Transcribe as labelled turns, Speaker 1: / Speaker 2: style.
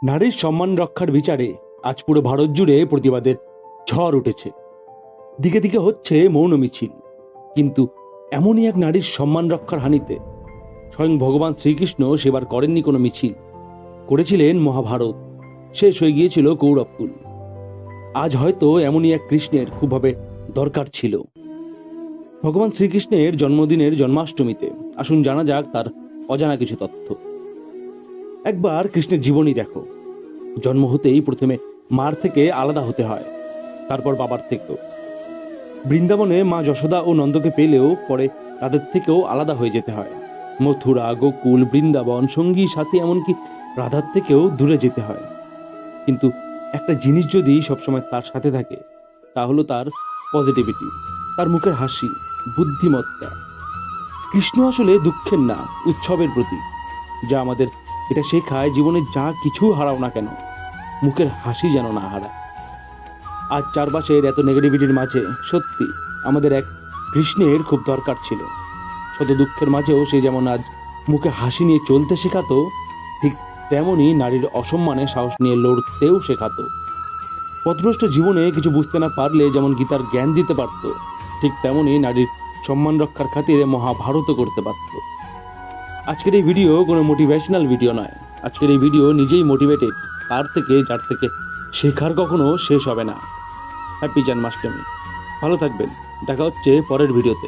Speaker 1: নারীর সম্মান রক্ষার বিচারে আজ পুরো ভারত জুড়ে প্রতিবাদের ঝড় উঠেছে। দিকে দিকে হচ্ছে মৌন মিছিল, কিন্তু এমনই এক নারীর সম্মান রক্ষার হানিতে স্বয়ং ভগবান শ্রীকৃষ্ণ সেবার করেননি কোনো মিছিল, করেছিলেন মহাভারত। শেষ হয়ে গিয়েছিল কৌরবকুল। আজ হয়তো এমনই এক কৃষ্ণের খুবভাবে দরকার ছিল। ভগবান শ্রীকৃষ্ণের জন্মদিনের জন্মাষ্টমীতে আসুন জানা যাক তার অজানা কিছু তথ্য। একবার কৃষ্ণের জীবনী দেখো। জন্ম হতেই প্রথমে মার থেকে আলাদা হতে হয়, তারপর বাবার থেকেও। বৃন্দাবনে মা যশোদা ও নন্দকে পেলেও পরে তাদের থেকেও আলাদা হয়ে যেতে হয়। মথুরা, গোকুল, বৃন্দাবন, সঙ্গী সাথী, এমনকি রাধার থেকেও দূরে যেতে হয়। কিন্তু একটা জিনিস যদি সবসময় তার সাথে থাকে, তা হলো তার পজিটিভিটি, তার মুখের হাসি, বুদ্ধিমত্তা। কৃষ্ণ আসলে দুঃখের না, উৎসবের প্রতীক, যা আমাদের এটা শেখায় জীবনে যা কিছু হারাও না কেন, মুখের হাসি যেন না হারায়। আজ চারপাশের এত নেগেটিভিটির মাঝে সত্যি আমাদের এক কৃষ্ণের খুব দরকার ছিল। শত দুঃখের মাঝেও সে যেমন আজ মুখে হাসি নিয়ে চলতে শেখাতো, ঠিক তেমনই নারীর অসম্মানে সাহস নিয়ে লড়তেও শেখাতো। পথভ্রষ্ট জীবনে কিছু বুঝতে না পারলে যেমন গীতার জ্ঞান দিতে পারত, ঠিক তেমনই নারীর সম্মান রক্ষার খাতিরে মহাভারতও করতে পারত। আজকের এই ভিডিও কোনো মোটিভেশনাল ভিডিও নয়। আজকের এই ভিডিও নিজেই মোটিভেটেড, তার থেকে যার থেকে শেখার কখনো শেষ হবে না। হ্যাপি জন্মাষ্টমী। ভালো থাকবেন, দেখা হচ্ছে পরের ভিডিওতে।